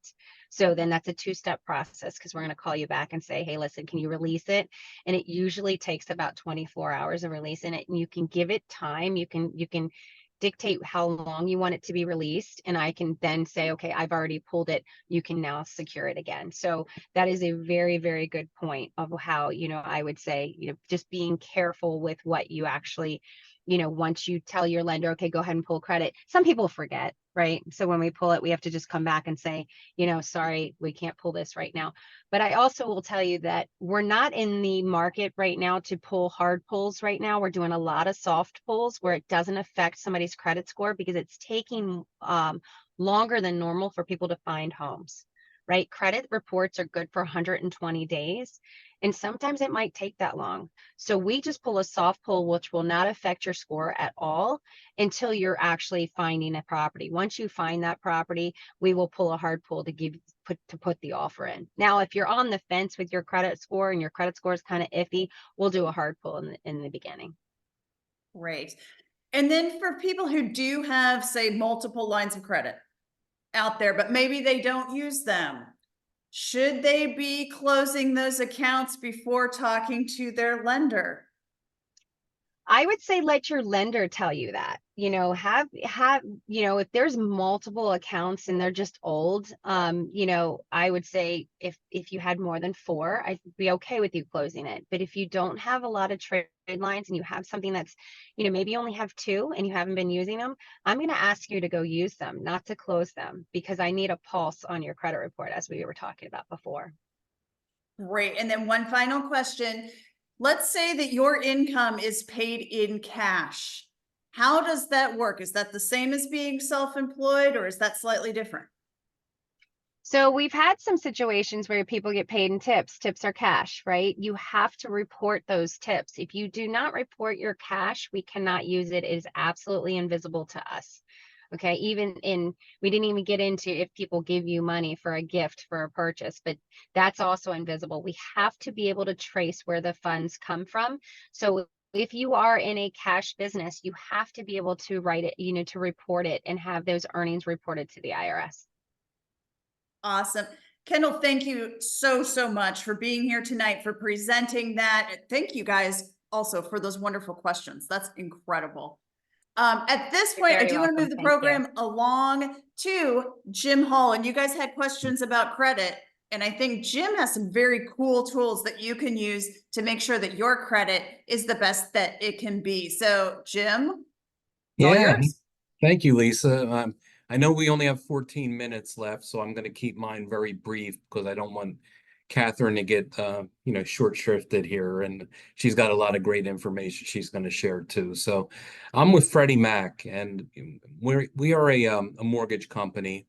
So then that's a two-step process, because we're going to call you back and say, hey, listen, can you release it? And it usually takes about 24 hours of releasing it, and you can give it time. You can dictate how long you want it to be released, and I can then say, okay, I've already pulled it, you can now secure it again. So that is a very, very good point of how, I would say, just being careful with what you actually, once you tell your lender, okay, go ahead and pull credit. Some people forget, right? So when we pull it, we have to just come back and say, sorry, we can't pull this right now. But I also will tell you that we're not in the market right now to pull hard pulls right now. We're doing a lot of soft pulls where it doesn't affect somebody's credit score, because it's taking longer than normal for people to find homes, right? Credit reports are good for 120 days. And sometimes it might take that long. So we just pull a soft pull, which will not affect your score at all until you're actually finding a property. Once you find that property, we will pull a hard pull to put the offer in. Now, if you're on the fence with your credit score and your credit score is kind of iffy, we'll do a hard pull in the beginning. Great. And then for people who do have, say, multiple lines of credit out there, but maybe they don't use them, should they be closing those accounts before talking to their lender? I would say let your lender tell you that. Have if there's multiple accounts and they're just old, I would say if you had more than four, I'd be okay with you closing it. But if you don't have a lot of trade lines and you have something that's, maybe you only have two and you haven't been using them, I'm going to ask you to go use them, not to close them, because I need a pulse on your credit report, as we were talking about before. Great. And then one final question. Let's say that your income is paid in cash. How does that work? Is that the same as being self-employed, or is that slightly different? So we've had some situations where people get paid in tips. Tips are cash, right? You have to report those tips. If you do not report your cash, we cannot use it. It is absolutely invisible to us. Okay, we didn't even get into if people give you money for a gift for a purchase, but that's also invisible. We have to be able to trace where the funds come from. So if you are in a cash business, you have to be able to write it, to report it and have those earnings reported to the IRS. Awesome. Kendall, thank you so, so much for being here tonight, for presenting that. Thank you guys also for those wonderful questions. That's incredible. At this You're point, I very do want to move welcome. the Thank you. program along to Jim Hall. And you guys had questions about credit. And I think Jim has some very cool tools that you can use to make sure that your credit is the best that it can be. So Jim, it's all Yeah, yours. thank you, Lisa. I know we only have 14 minutes left, so I'm going to keep mine very brief because I don't want Catherine to get short shrifted here, and she's got a lot of great information she's going to share too. So I'm with Freddie Mac, and we are a mortgage company,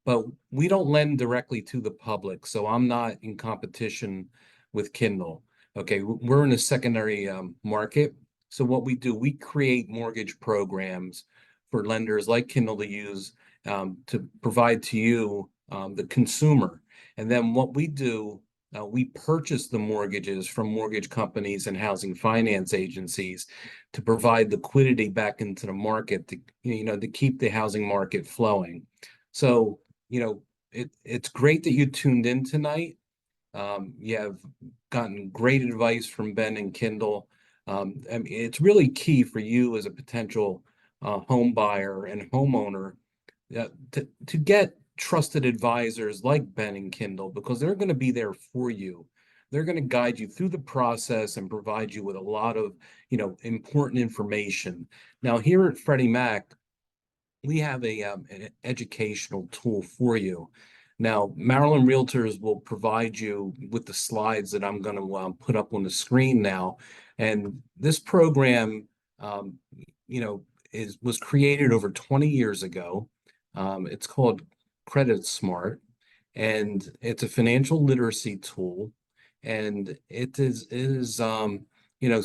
but we don't lend directly to the public. So I'm not in competition with Kindle. Okay, we're in a secondary market. So what we do, we create mortgage programs for lenders like Kindle to use to provide to you, the consumer. And then what we do, we purchase the mortgages from mortgage companies and housing finance agencies to provide liquidity back into the market to keep the housing market flowing. So it's great that you tuned in tonight. You have gotten great advice from Ben and Kindle. I mean, it's really key for you as a potential home buyer and homeowner to get trusted advisors like Ben and Kindle, because they're going to be there for you. They're going to guide you through the process and provide you with a lot of, important information. Now, here at Freddie Mac, we have an educational tool for you. Now, Maryland Realtors will provide you with the slides that I'm going to put up on the screen now. And this program, was created over 20 years ago. It's called Credit Smart, and it's a financial literacy tool, and it is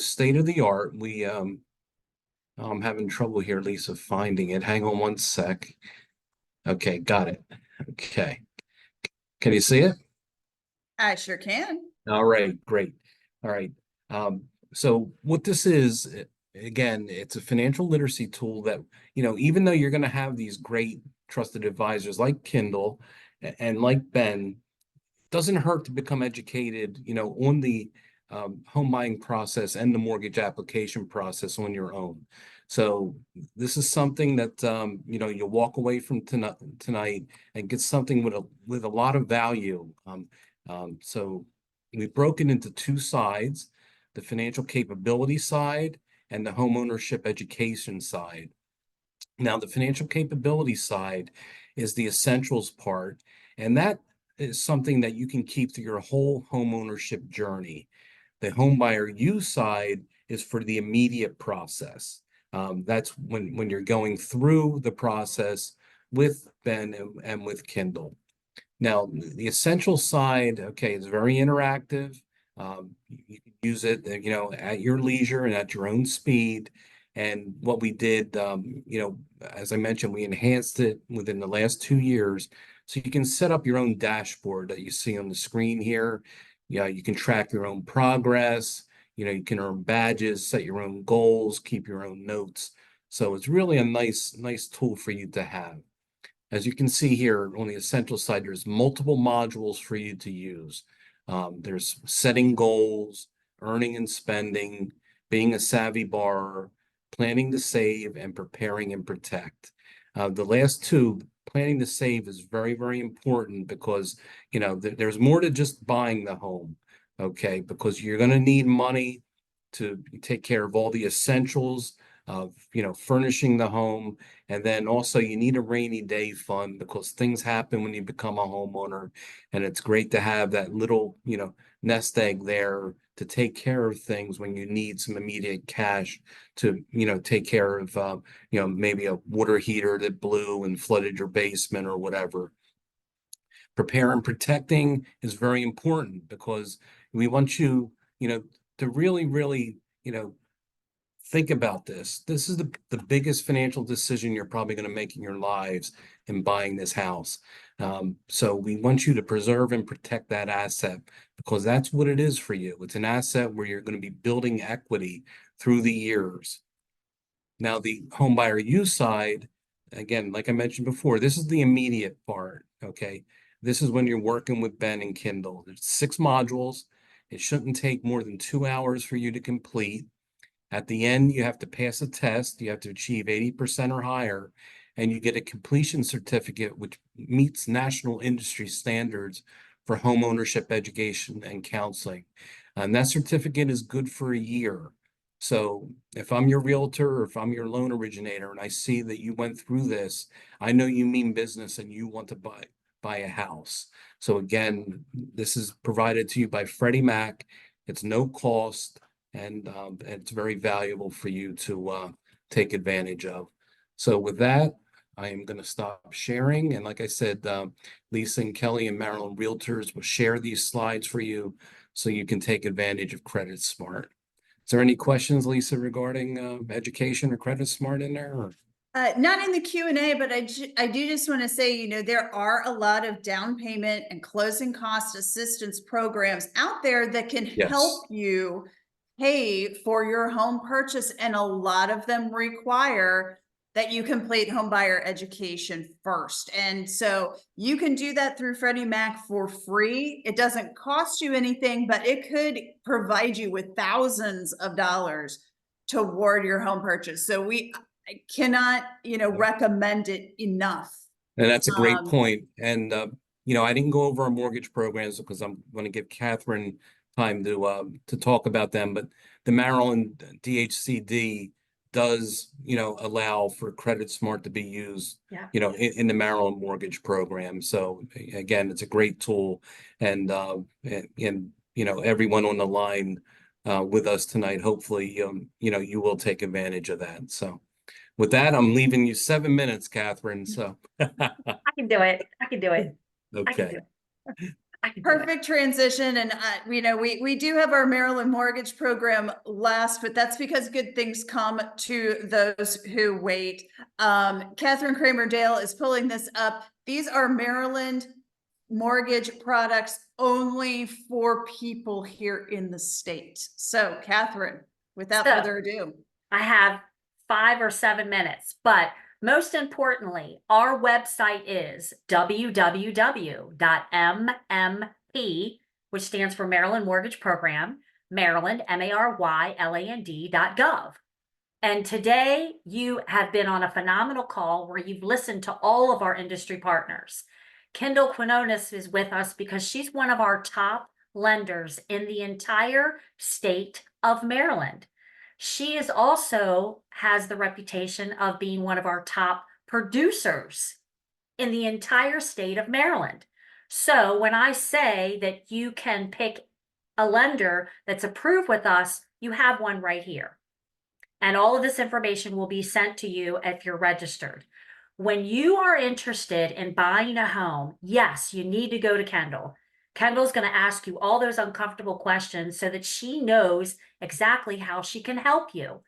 state of the art. I'm having trouble here, Lisa, finding it. Hang on one sec. Okay, got it. Okay. Can you see it? I sure can. All right, great. All right. So what this is, again, it's a financial literacy tool that, even though you're going to have these great trusted advisors like Kindle and like Ben, doesn't hurt to become educated, on the home buying process and the mortgage application process on your own. So this is something that you'll walk away from tonight and get something with a lot of value. So we've broken into two sides: the financial capability side and the homeownership education side. Now, the financial capability side is the essentials part, and that is something that you can keep through your whole homeownership journey. The home buyer use side is for the immediate process. That's when you're going through the process with Ben and with Kindle. Now, the essential side, okay, is very interactive. You can use it, at your leisure and at your own speed. And what we did, as I mentioned, we enhanced it within the last 2 years. So you can set up your own dashboard that you see on the screen here. Yeah, you can track your own progress. You can earn badges, set your own goals, keep your own notes. So it's really a nice tool for you to have. As you can see here on the essential side, there's multiple modules for you to use. There's setting goals, earning and spending, being a savvy borrower, planning to save, and preparing and protect. The last two, planning to save, is very, very important because, you know, there's more to just buying the home, okay? Because you're going to need money to take care of all the essentials of, you know, furnishing the home. And then also you need a rainy day fund because things happen when you become a homeowner. And it's great to have that little, you know, nest egg there to take care of things when you need some immediate cash to, you know, take care of, you know, maybe a water heater that blew and flooded your basement or whatever. Prepare and protecting is very important because we want you, you know, to really, really, you know, think about this. This is the biggest financial decision you're probably going to make in your lives in buying this house. So we want you to preserve and protect that asset because that's what it is for you. It's an asset where you're going to be building equity through the years. Now, the home buyer use side, again, like I mentioned before, this is the immediate part, okay? This is when you're working with Ben and Kindle. There's 6 modules. It shouldn't take more than 2 hours for you to complete. At the end, you have to pass a test. You have to achieve 80% or higher, and you get a completion certificate, which meets national industry standards for homeownership education and counseling. And that certificate is good for a year. So if I'm your realtor or if I'm your loan originator and I see that you went through this, I know you mean business and you want to buy a house. So again, this is provided to you by Freddie Mac. It's no cost and it's very valuable for you to take advantage of. So with that, I am going to stop sharing. And like I said, Lisa and Kelly and Maryland Realtors will share these slides for you so you can take advantage of Credit Smart. Is there any questions, Lisa, regarding education or Credit Smart in there? Or? Not in the Q&A, but I do just want to say, you know, there are a lot of down payment and closing cost assistance programs out there that can help you pay for your home purchase. And a lot of them require that you complete home buyer education first. And so you can do that through Freddie Mac for free. It doesn't cost you anything, but it could provide you with thousands of dollars toward your home purchase. So I cannot, you know, recommend it enough. And that's a great point. And, you know, I didn't go over our mortgage programs because I'm going to give Catherine time to talk about them. But the Maryland DHCD does, you know, allow for Credit Smart to be used, you know, in the Maryland mortgage program. So again, it's a great tool. And you know, everyone on the line with us tonight, hopefully, you know, you will take advantage of that. So. With that, I'm leaving you 7 minutes, Catherine. So I can do it. I can do it. okay. Perfect transition. And you know, we do have our Maryland mortgage program last, but that's because good things come to those who wait. Catherine Kramer Dale is pulling this up. These are Maryland mortgage products only for people here in the state. So Catherine, without further ado. I have 5 or 7 minutes, but most importantly, our website is www.mmp, which stands for Maryland Mortgage Program, Maryland, MARYLAND.gov. And today you have been on a phenomenal call where you've listened to all of our industry partners. Kendall Quinones is with us because she's one of our top lenders in the entire state of Maryland. She is also has the reputation of being one of our top producers in the entire state of Maryland. So when I say that you can pick a lender that's approved with us, you have one right here. And all of this information will be sent to you if you're registered. When you are interested in buying a home, yes, you need to go to Kendall. Kendall's going to ask you all those uncomfortable questions so that she knows exactly how she can help you.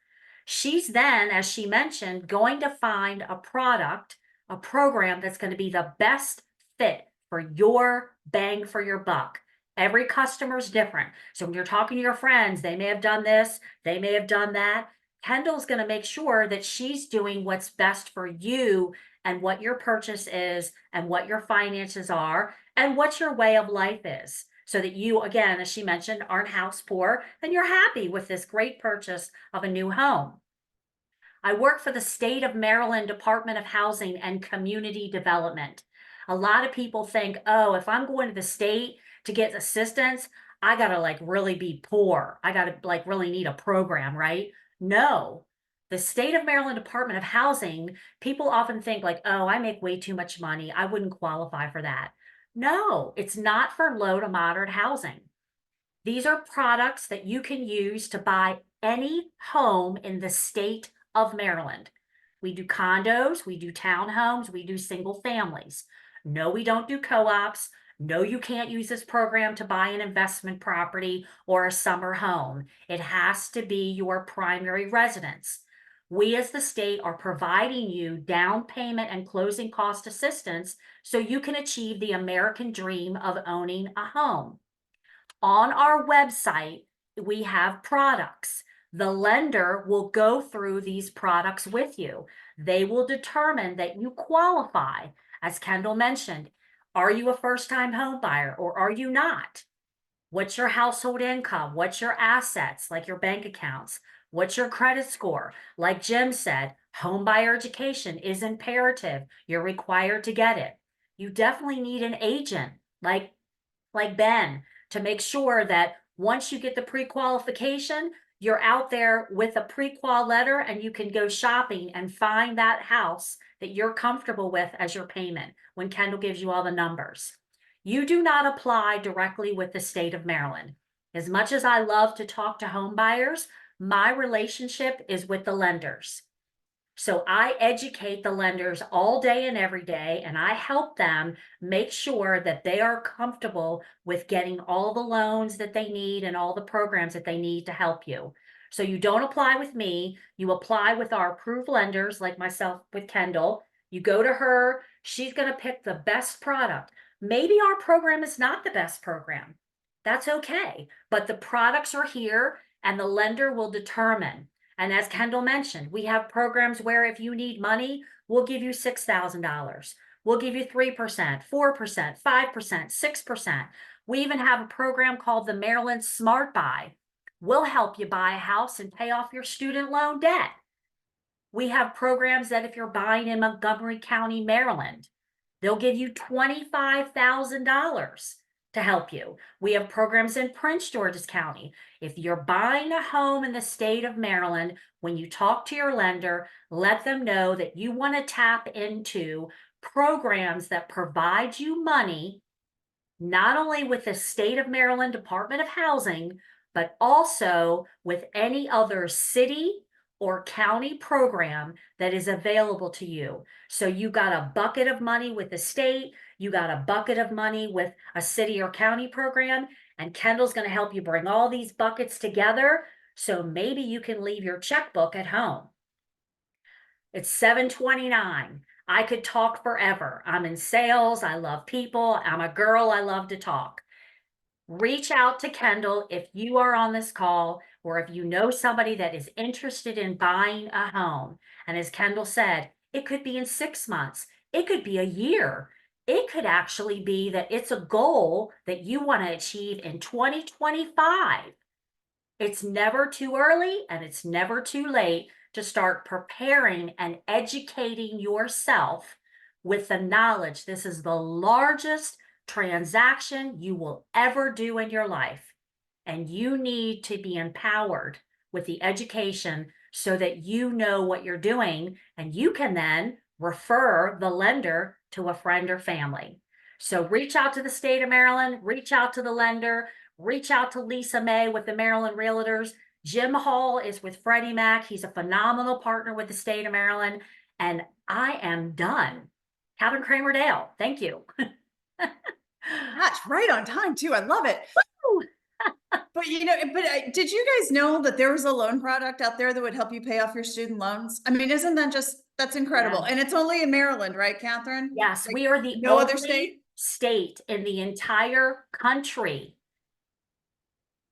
She's then, as she mentioned, going to find a product, a program that's going to be the best fit for your bang for your buck. Every customer is different. So when you're talking to your friends, they may have done this, they may have done that. Kendall's going to make sure that she's doing what's best for you and what your purchase is and what your finances are and what your way of life is. so that you, again, as she mentioned, aren't house poor, and you're happy with this great purchase of a new home. I work for the state of Maryland Department of Housing and Community Development. A lot of people think, oh, if I'm going to the state to get assistance, I gotta like really be poor. I gotta like really need a program, right? No. The state of Maryland Department of Housing, people often think like, oh, I make way too much money. I wouldn't qualify for that. No, it's not for low to moderate housing. These are products that you can use to buy any home in the state of Maryland. We do condos, we do townhomes, we do single families. No, we don't do co-ops. No, you can't use this program to buy an investment property or a summer home. It has to be your primary residence. We as the state are providing you down payment and closing cost assistance so you can achieve the American dream of owning a home. On our website, we have products. The lender will go through these products with you. They will determine that you qualify. As Kendall mentioned, are you a first-time home buyer or are you not? What's your household income? What's your assets, like your bank accounts? What's your credit score? Like Jim said, home buyer education is imperative. You're required to get it. You definitely need an agent like Ben to make sure that once you get the pre-qualification, you're out there with a pre-qual letter and you can go shopping and find that house that you're comfortable with as your payment when Kendall gives you all the numbers. You do not apply directly with the state of Maryland. As much as I love to talk to home buyers, my relationship is with the lenders. So I educate the lenders all day and every day, and I help them make sure that they are comfortable with getting all the loans that they need and all the programs that they need to help you. So you don't apply with me, you apply with our approved lenders like myself with Kendall. You go to her, she's going to pick the best product. Maybe our program is not the best program. That's okay, but the products are here and the lender will determine. And as Kendall mentioned, we have programs where if you need money, we'll give you $6,000. We'll give you 3%, 4%, 5%, 6%. We even have a program called the Maryland Smart Buy. We'll help you buy a house and pay off your student loan debt. We have programs that if you're buying in Montgomery County, Maryland, they'll give you $25,000 to help you. We have programs in Prince George's County. If you're buying a home in the state of Maryland, when you talk to your lender, let them know that you want to tap into programs that provide you money, not only with the state of Maryland Department of Housing, but also with any other city or county program that is available to you. So you got a bucket of money with the state, you got a bucket of money with a city or county program, and Kendall's going to help you bring all these buckets together so maybe you can leave your checkbook at home. It's 7:29. I could talk forever. I'm in sales. I love people. I'm a girl. I love to talk. Reach out to Kendall if you are on this call or if you know somebody that is interested in buying a home. And as Kendall said, it could be in 6 months. It could be a year. It could actually be that it's a goal that you want to achieve in 2025. It's never too early and it's never too late to start preparing and educating yourself with the knowledge this is the largest transaction you will ever do in your life. And you need to be empowered with the education so that you know what you're doing and you can then refer the lender to a friend or family. So reach out to the state of Maryland, reach out to the lender, reach out to Lisa May with the Maryland Realtors. Jim Hall is with Freddie Mac. He's a phenomenal partner with the state of Maryland. And I am done. Calvin Kramer Dale, thank you. Gosh, right on time too. I love it. But did you guys know that there was a loan product out there that would help you pay off your student loans? I mean, isn't that that's incredible? Yeah. And it's only in Maryland, right, Catherine? Yes, Like, we are the no other only state in the entire country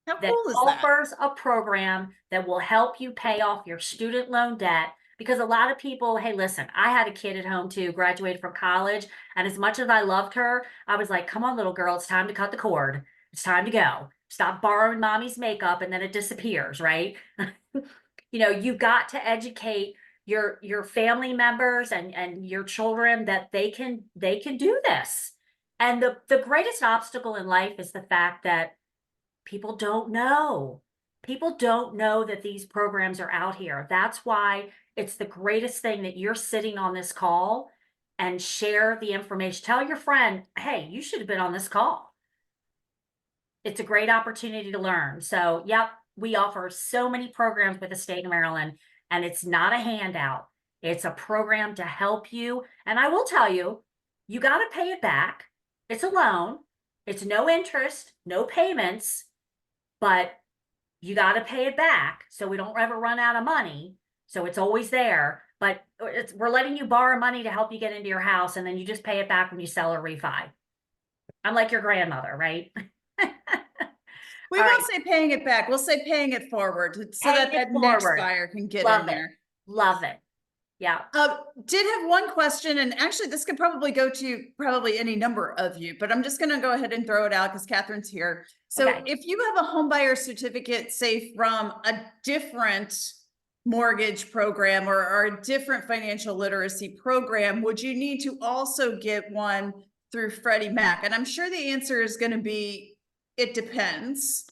How that cool is that? offers a program that will help you pay off your student loan debt. Because a lot of people, hey, listen, I had a kid at home too, graduated from college. And as much as I loved her, I was like, come on, little girl, it's time to cut the cord. It's time to go. Stop borrowing mommy's makeup and then it disappears, right? You know, you've got to educate your family members and your children that they can do this. And the greatest obstacle in life is the fact that people don't know. People don't know that these programs are out here. That's why it's the greatest thing that you're sitting on this call and share the information. Tell your friend, hey, you should have been on this call. It's a great opportunity to learn. So, yep, we offer so many programs with the state of Maryland, and it's not a handout. It's a program to help you. And I will tell you, you got to pay it back. It's a loan. It's no interest, no payments, but you got to pay it back so we don't ever run out of money. So it's always there, but we're letting you borrow money to help you get into your house, and then you just pay it back when you sell or refi. I'm like your grandmother, right? We All won't right. say paying it back. We'll say paying it forward so Paying that it next forward. buyer can get Love in it. there. Love it. Yeah. Did have one question, and actually this could probably go to probably any number of you, but I'm just going to go ahead and throw it out because Catherine's here. So Okay. if you have a home buyer certificate, say from a different mortgage program or a different financial literacy program, would you need to also get one through Freddie Mac? And I'm sure the answer is going to be, it depends,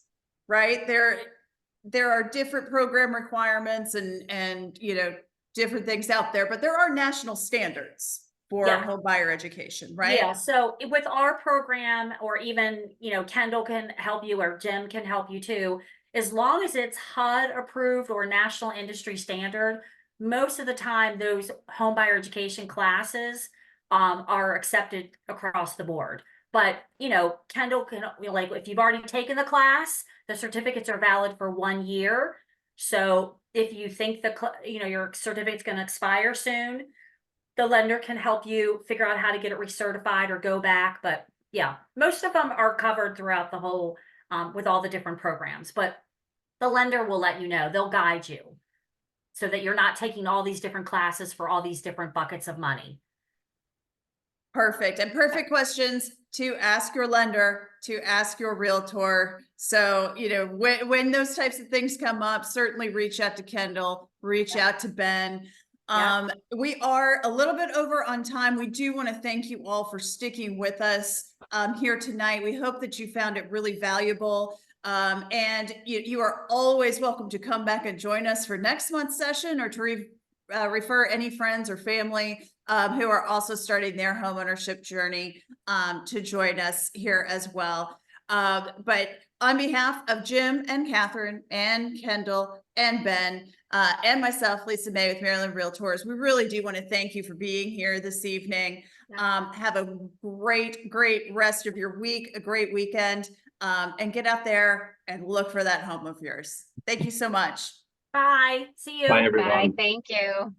right? There are different program requirements and you know, different things out there, but there are national standards for Yeah. home buyer education, right? Yeah. So with our program, or even, you know, Kendall can help you or Jim can help you too, as long as it's HUD approved or national industry standard, most of the time those home buyer education classes are accepted across the board. But, you know, Kendall can, like, if you've already taken the class, the certificates are valid for 1 year. So if you think you know, your certificate's going to expire soon, the lender can help you figure out how to get it recertified or go back. But yeah, most of them are covered throughout the whole, with all the different programs. But the lender will let you know, they'll guide you so that you're not taking all these different classes for all these different buckets of money. Perfect. And perfect questions to ask your lender, to ask your realtor. So, you know, when those types of things come up, certainly reach out to Kendall, reach out to Ben. Yeah. We are a little bit over on time. We do want to thank you all for sticking with us here tonight. We hope that you found it really valuable. And you are always welcome to come back and join us for next month's session, or to refer any friends or family who are also starting their homeownership journey to join us here as well. But on behalf of Jim and Catherine and Kendall and Ben and myself, Lisa May with Maryland Realtors, we really do want to thank you for being here this evening. Have a great rest of your week, a great weekend, and get out there and look for that home of yours. Thank you so much. Bye. See you. Bye, Bye. everyone. Thank you.